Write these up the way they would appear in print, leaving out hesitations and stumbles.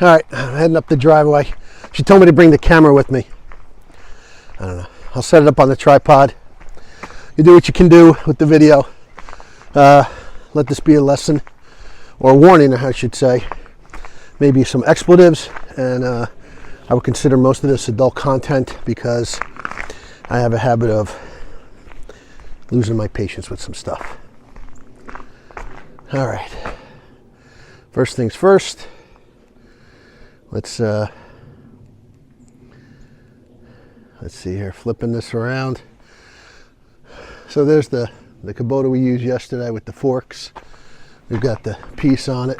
All right, I'm heading up the driveway. She told me to bring the camera with me. I don't know. I'll set it up on the tripod. You do what you can do with the video. Let this be a lesson, or a warning, I should say. Maybe some expletives, and I would consider most of this adult content because I have a habit of losing my patience with some stuff. All right. First things first. Let's see here, flipping this around. So there's the Kubota we used yesterday with the forks. We've got the piece on it.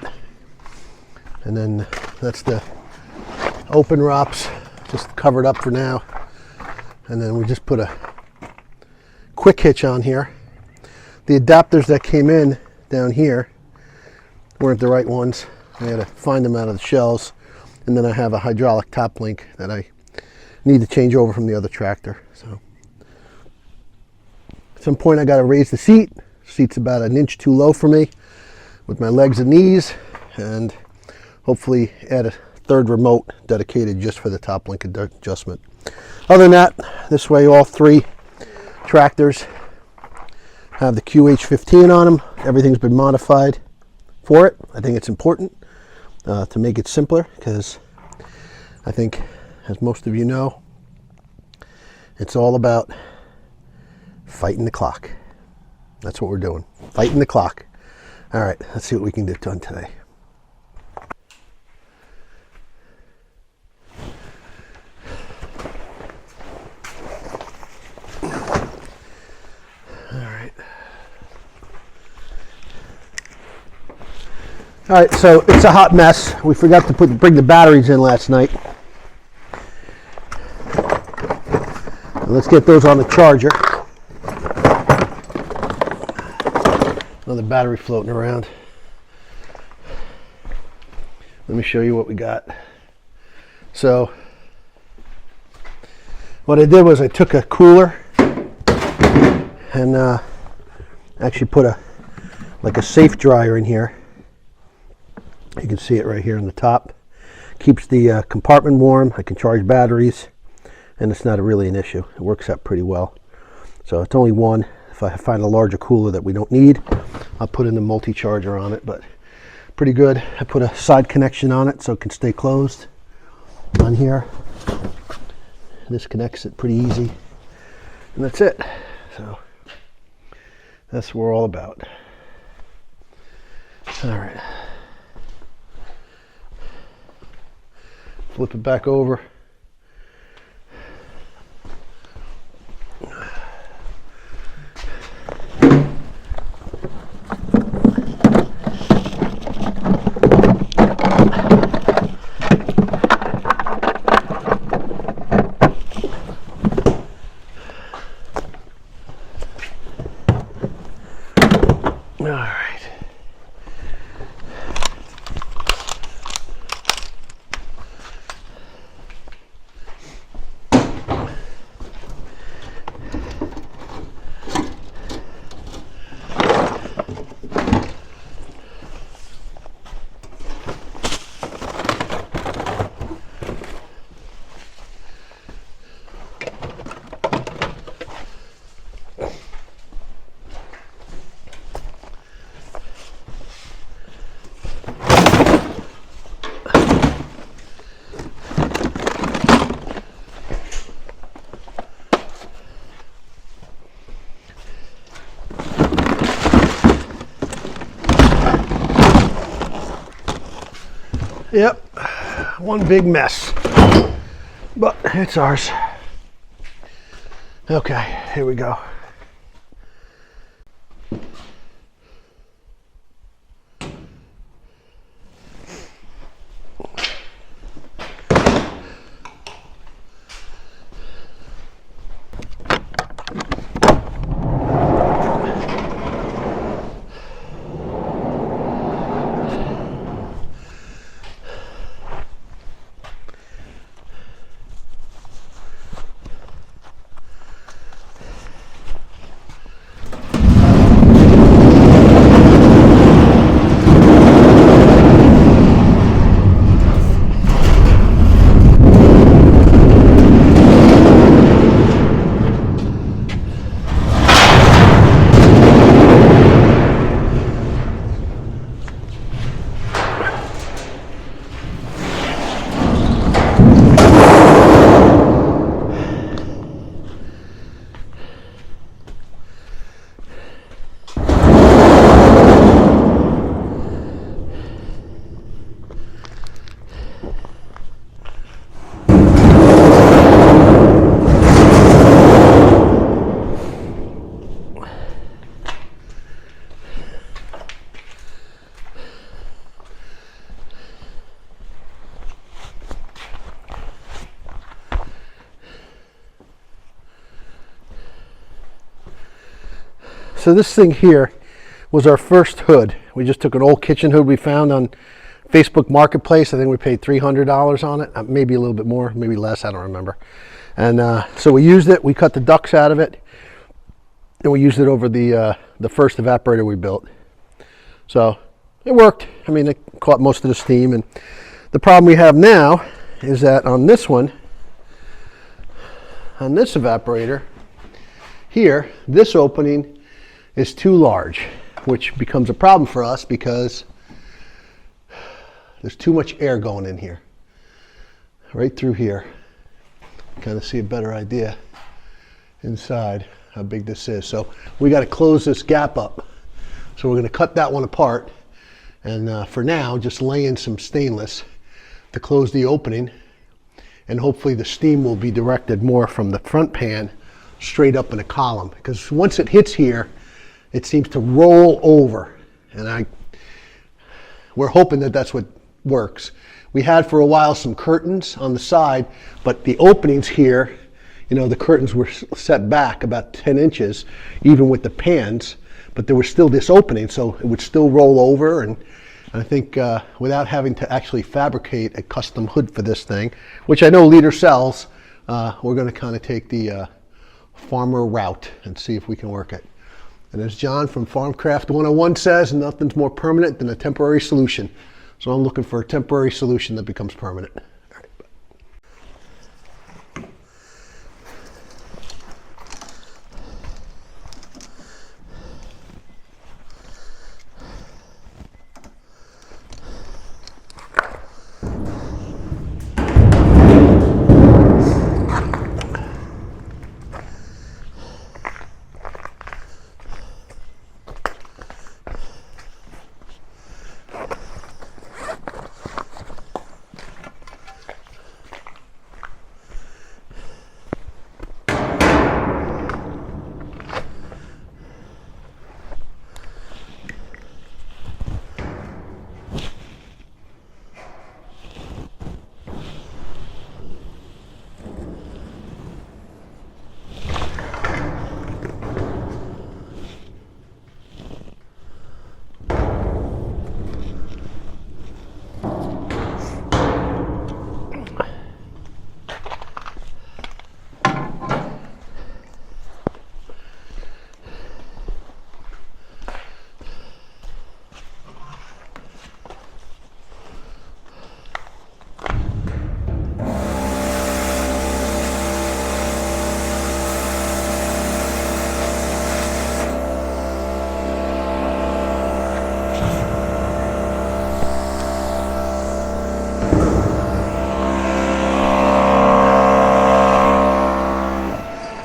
And then that's the open ROPS, just covered up for now. And then we just put a quick hitch on here. The adapters that came in down here weren't the right ones. I had to find them out of the shelves. And then I have a hydraulic top link that I need to change over from the other tractor. So at some point I got to raise the seat. Seat's about an inch too low for me with my legs and knees, and hopefully add a third remote dedicated just for the top link adjustment. Other than that, this way all three tractors have the QH15 on them. Everything's been modified for it. I think it's important to make it simpler, because I think, as most of you know, it's all about fighting the clock. That's what we're doing, fighting the clock. All right, let's see what we can get done today. All right, so it's a hot mess. We forgot to bring the batteries in last night. Let's get those on the charger. Another battery floating around. Let me show you what we got. So what I did was I took a cooler and actually put like a safe dryer in here. You can see it right here on the top. Keeps the compartment warm. I can charge batteries, and it's not really an issue. It works out pretty well. So it's only one. If I find a larger cooler that we don't need, I'll put in the multi-charger on it, but pretty good. I put a side connection on it so it can stay closed on here. This connects it pretty easy, and that's it. So that's what we're all about. All right. Flip it back over. All right. Yep, one big mess, but it's ours. Okay, here we go. So this thing here was our first hood. We just took an old kitchen hood we found on Facebook Marketplace. I think we paid $300 on it, maybe a little bit more, maybe less, I don't remember. And so we used it, we cut the ducts out of it, and we used it over the first evaporator we built. So it worked. I mean, it caught most of the steam. And the problem we have now is that on this one, on this evaporator here, this opening is too large, which becomes a problem for us because there's too much air going in here, right through here. Kind of see a better idea inside how big this is. So we got to close this gap up. So we're going to cut that one apart, and for now just lay in some stainless to close the opening, and hopefully the steam will be directed more from the front pan straight up in a column, because once it hits here it seems to roll over, and we're hoping that that's what works. We had for a while some curtains on the side, but the openings here, you know, the curtains were set back about 10 inches even with the pans, but there was still this opening, so it would still roll over. And I think without having to actually fabricate a custom hood for this thing, which I know Leader sells, we're going to kind of take the farmer route and see if we can work it. And as John from Farmcraft 101 says, nothing's more permanent than a temporary solution. So I'm looking for a temporary solution that becomes permanent.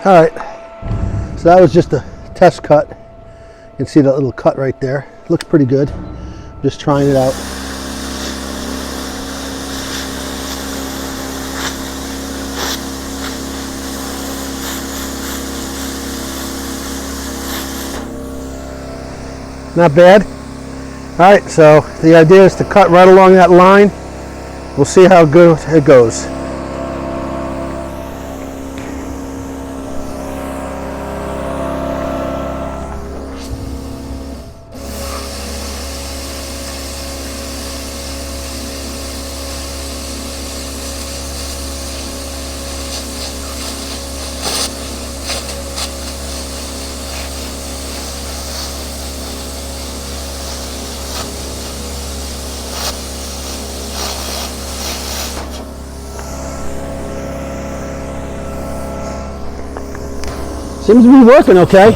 All right, so that was just a test cut. You can see that little cut right there. Looks pretty good. Just trying it out. Not bad. All right, so the idea is to cut right along that line. We'll see how good it goes. Seems to be working okay.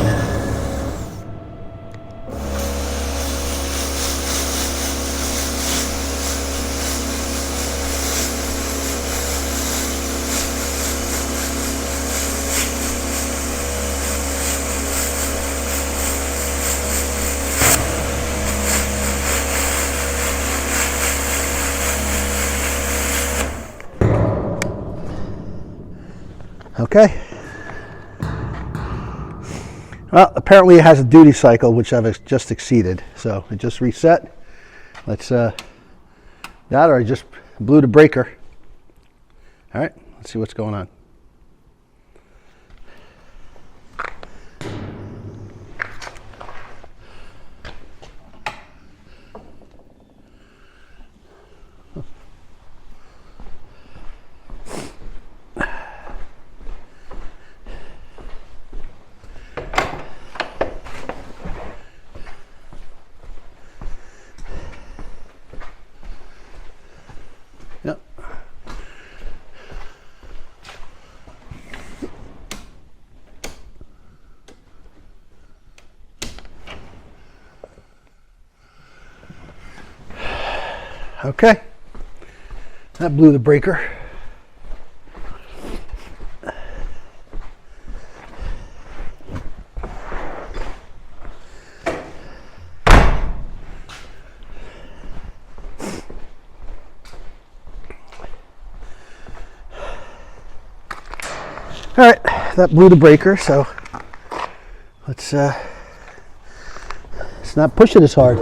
Okay. Well, apparently it has a duty cycle, which I've just exceeded. So it just reset. Let's, that or I just blew the breaker. All right, let's see what's going on. Okay, that blew the breaker. All right, that blew the breaker, so let's not push it as hard.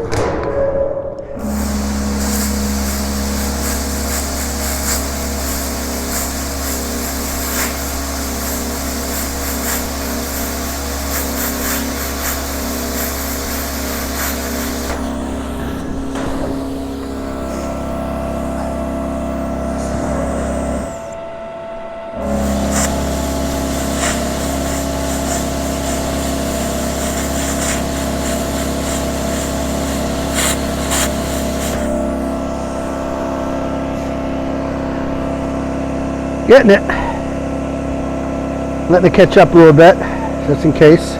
Getting it. Letting it catch up a little bit, just in case.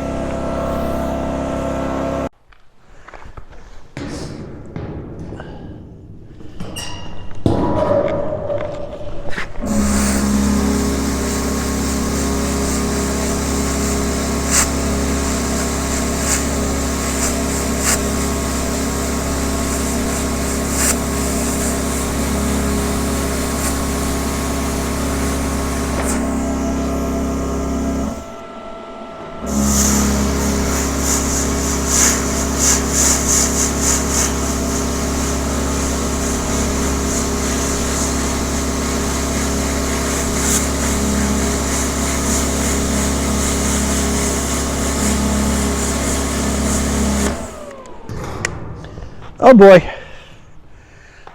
Oh boy,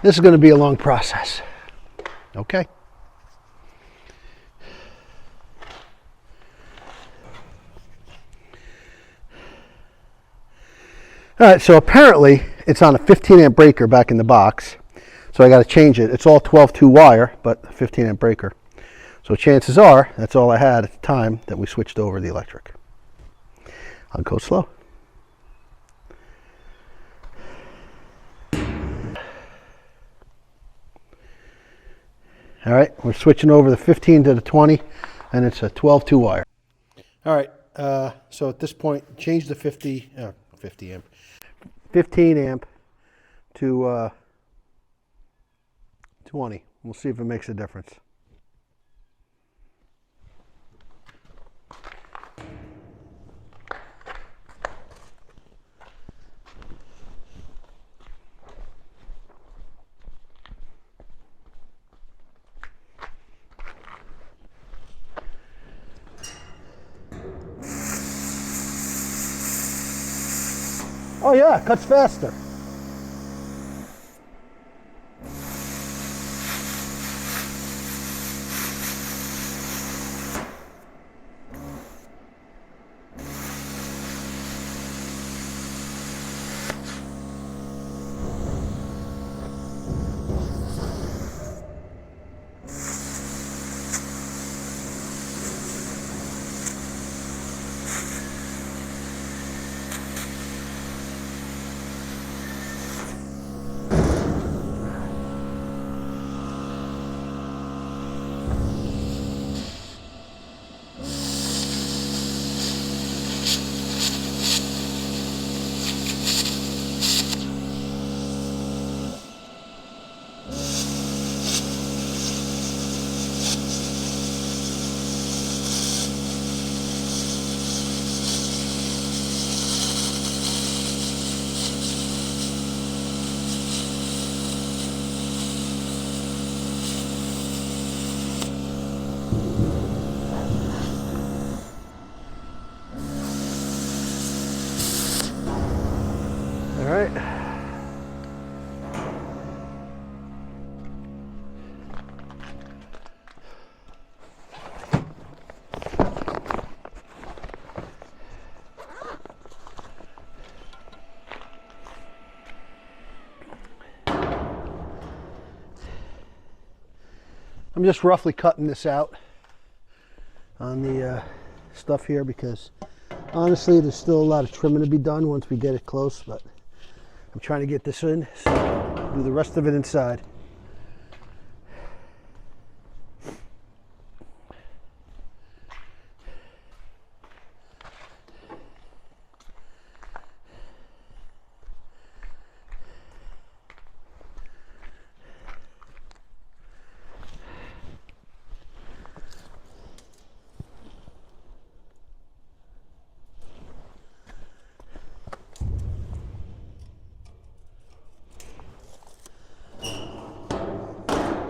this is going to be a long process. Okay. All right, so apparently it's on a 15 amp breaker back in the box. So I got to change it. It's all 12-2 wire, but a 15 amp breaker. So chances are that's all I had at the time that we switched over the electric. I'll go slow. All right, we're switching over the 15 to the 20, and it's a 12-2 wire. All right, so at this point, change the 15 amp to 20. We'll see if it makes a difference. Oh yeah, it cuts faster. All right. I'm just roughly cutting this out on the stuff here because honestly there's still a lot of trimming to be done once we get it close, but I'm trying to get this in. So. Do the rest of it inside.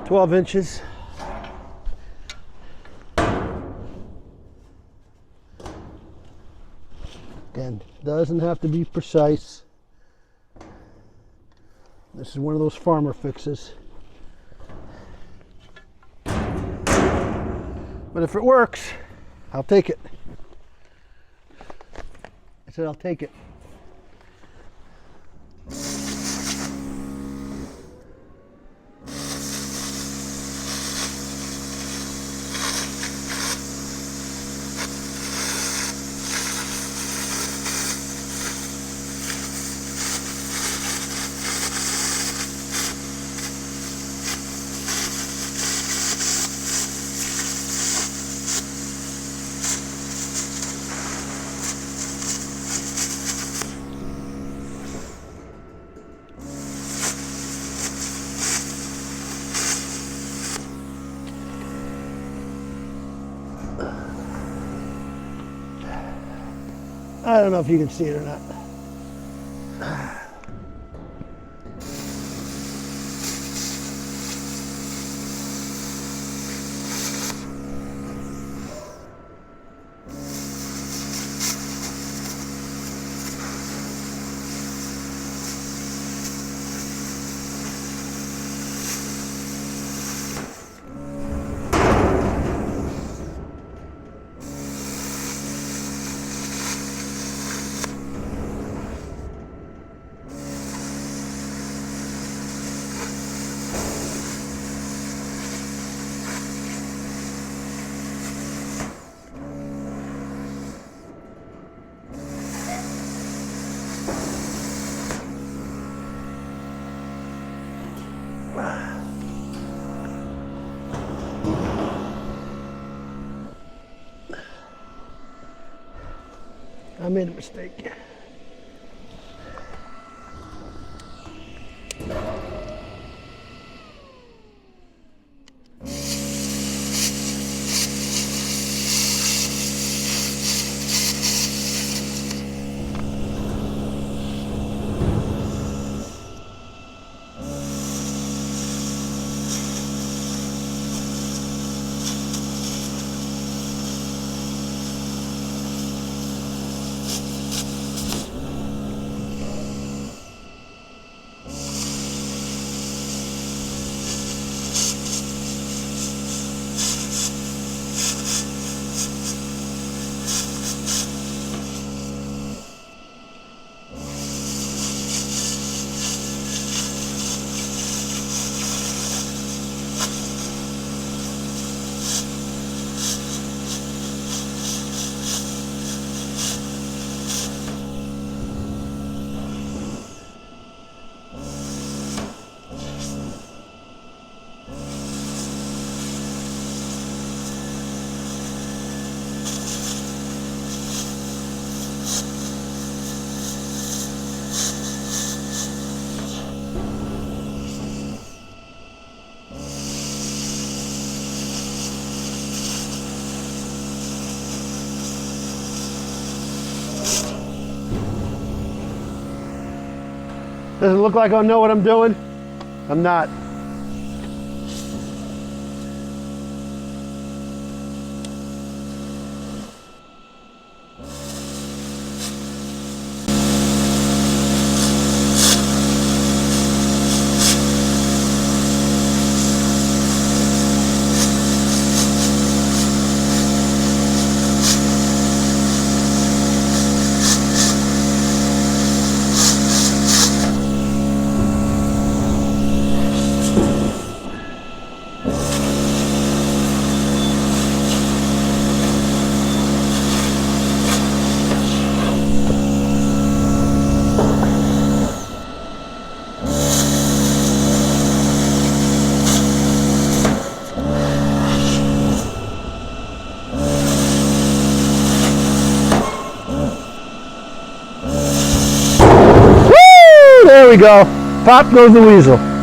$12 inches. Again, doesn't have to be precise. This is one of those farmer fixes. But if it works, I'll take it. I said I'll take it. I don't know if you can see it or not. I made a mistake. Does it look like I know what I'm doing? I'm not. we go. Pop goes the weasel.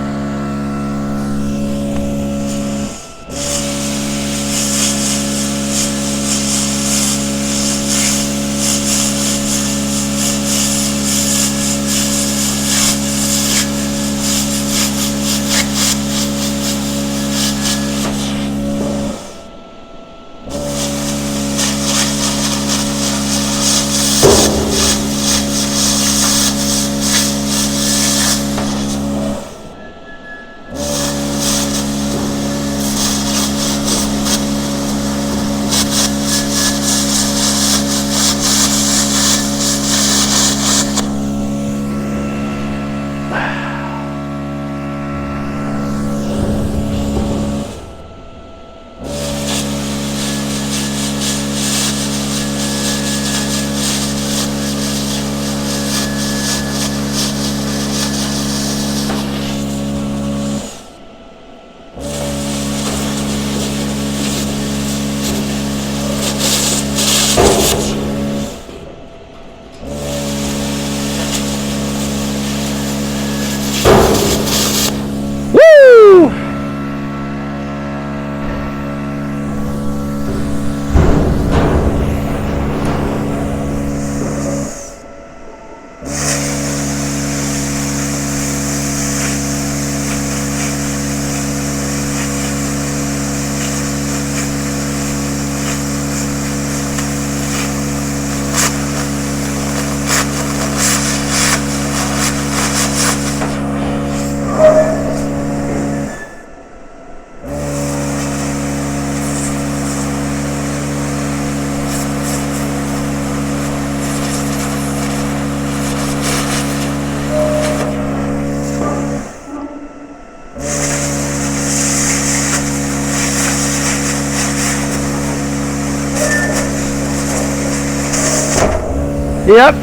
Yep,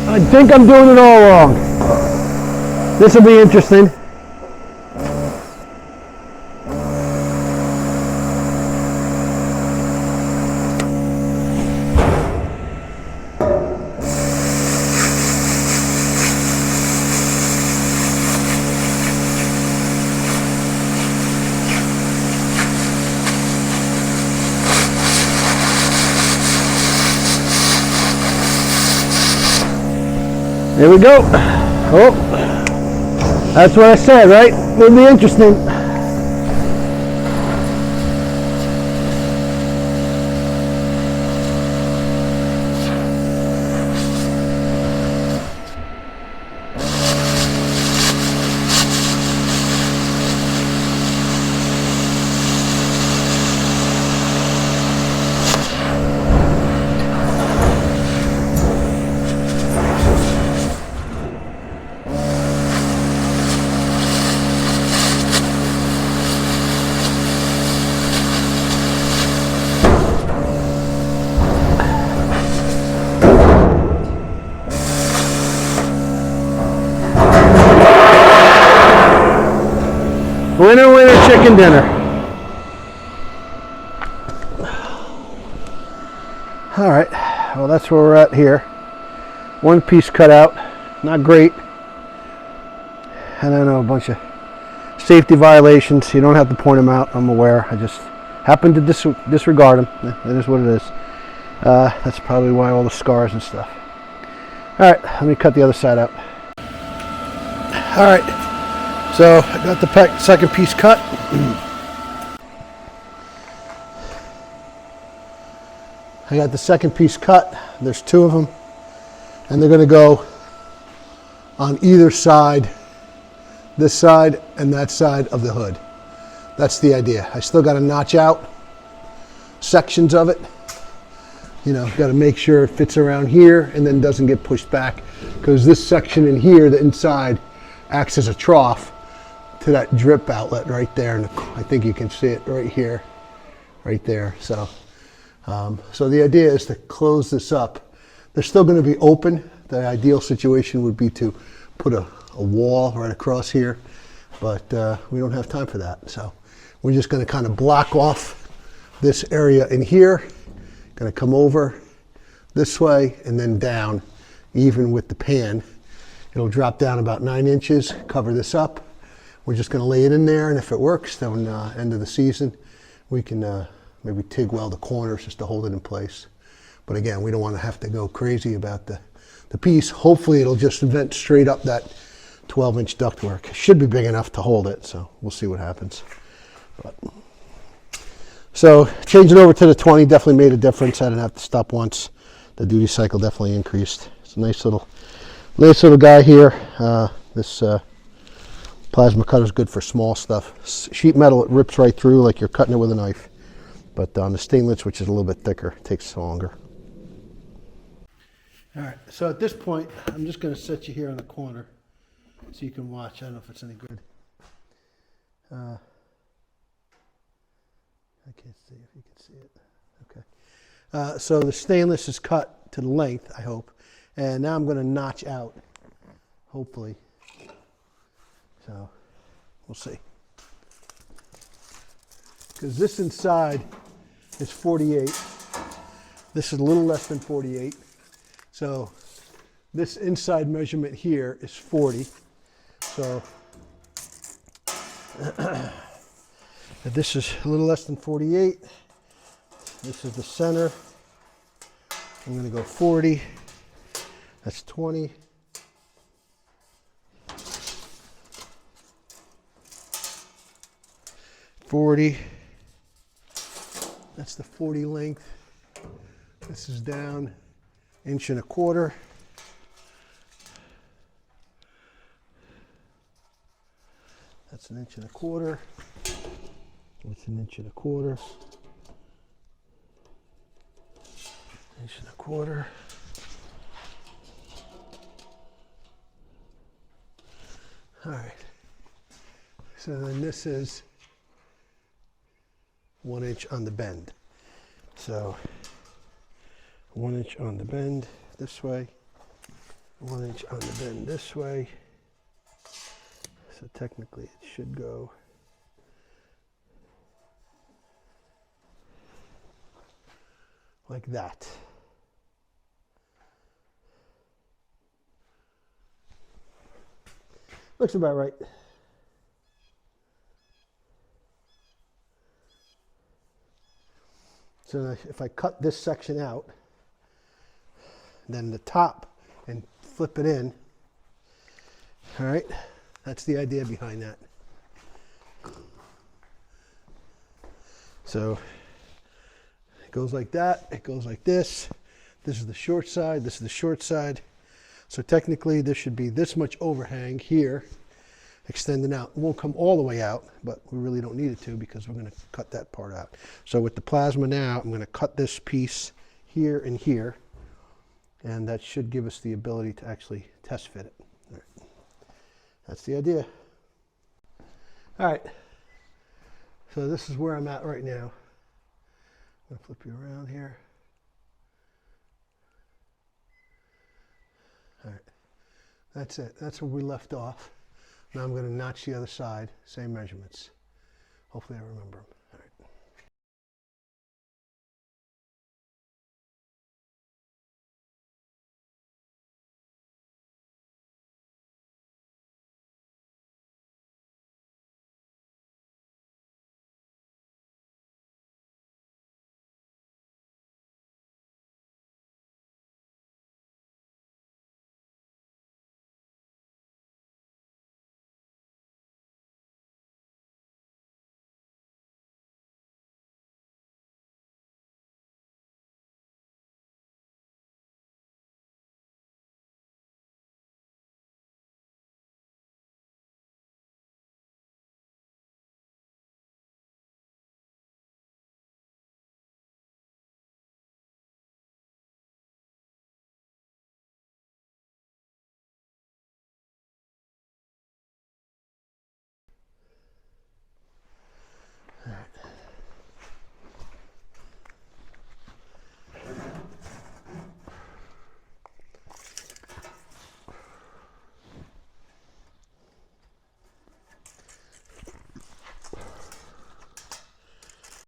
I think I'm doing it all wrong. This will be interesting. Here we go. Oh, that's what I said, right? It'll be interesting. Winner, winner, chicken dinner. All right, well, that's where we're at here. One piece cut out, not great. And I know a bunch of safety violations. You don't have to point them out, I'm aware. I just happen to disregard them. It is what it is. That's probably why all the scars and stuff. All right, let me cut the other side out. All right. So I got the second piece cut. I got the second piece cut. There's two of them, and they're going to go on either side, this side and that side of the hood. That's the idea. I still got to notch out sections of it. You know, got to make sure it fits around here and then doesn't get pushed back, because this section in here, the inside, acts as a trough to that drip outlet right there, and I think you can see it right here, right there. So so the idea is to close this up. They're still going to be open. The ideal situation would be to put a wall right across here, but we don't have time for that. So we're just going to kind of block off this area in here, going to come over this way and then down, even with the pan. It'll drop down about 9 inches, cover this up. We're just going to lay it in there, and if it works, then end of the season, we can maybe TIG weld the corners just to hold it in place. But again, we don't want to have to go crazy about the piece. Hopefully it'll just vent straight up that 12-inch ductwork. It should be big enough to hold it, so we'll see what happens. So changing over to the 20 definitely made a difference. I didn't have to stop once. The duty cycle definitely increased. It's a nice little guy here. This plasma cutter is good for small stuff. Sheet metal, it rips right through like you're cutting it with a knife. But on the stainless, which is a little bit thicker, it takes longer. All right, so at this point, I'm just going to set you here on the corner so you can watch. I don't know if it's any good. I can't see if you can see it. Okay. So the stainless is cut to the length, I hope. And now I'm going to notch out, hopefully. So we'll see. Because this inside is 48. This is a little less than 48. So this inside measurement here is 40. So this is a little less than 48. This is the center. I'm going to go 40. That's 20. That's the 40 length. This is down 1.25 inches. That's 1.25 inches. That's 1.25 inches. 1.25 inches. All right. So then this is 1 inch on the bend. So 1 inch on the bend this way, 1 inch on the bend this way. So technically it should go like that. Looks about right. So if I cut this section out, then the top and flip it in, all right, that's the idea behind that. So it goes like that, it goes like this. This is the short side, this is the short side. So technically there should be this much overhang here, extending out. It won't come all the way out, but we really don't need it to because we're going to cut that part out. So with the plasma now, I'm going to cut this piece here and here, and that should give us the ability to actually test fit it. All right. That's the idea. All right, so this is where I'm at right now. I'm going to flip you around here. All right, that's it. That's where we left off. Now I'm going to notch the other side, same measurements. Hopefully I remember them.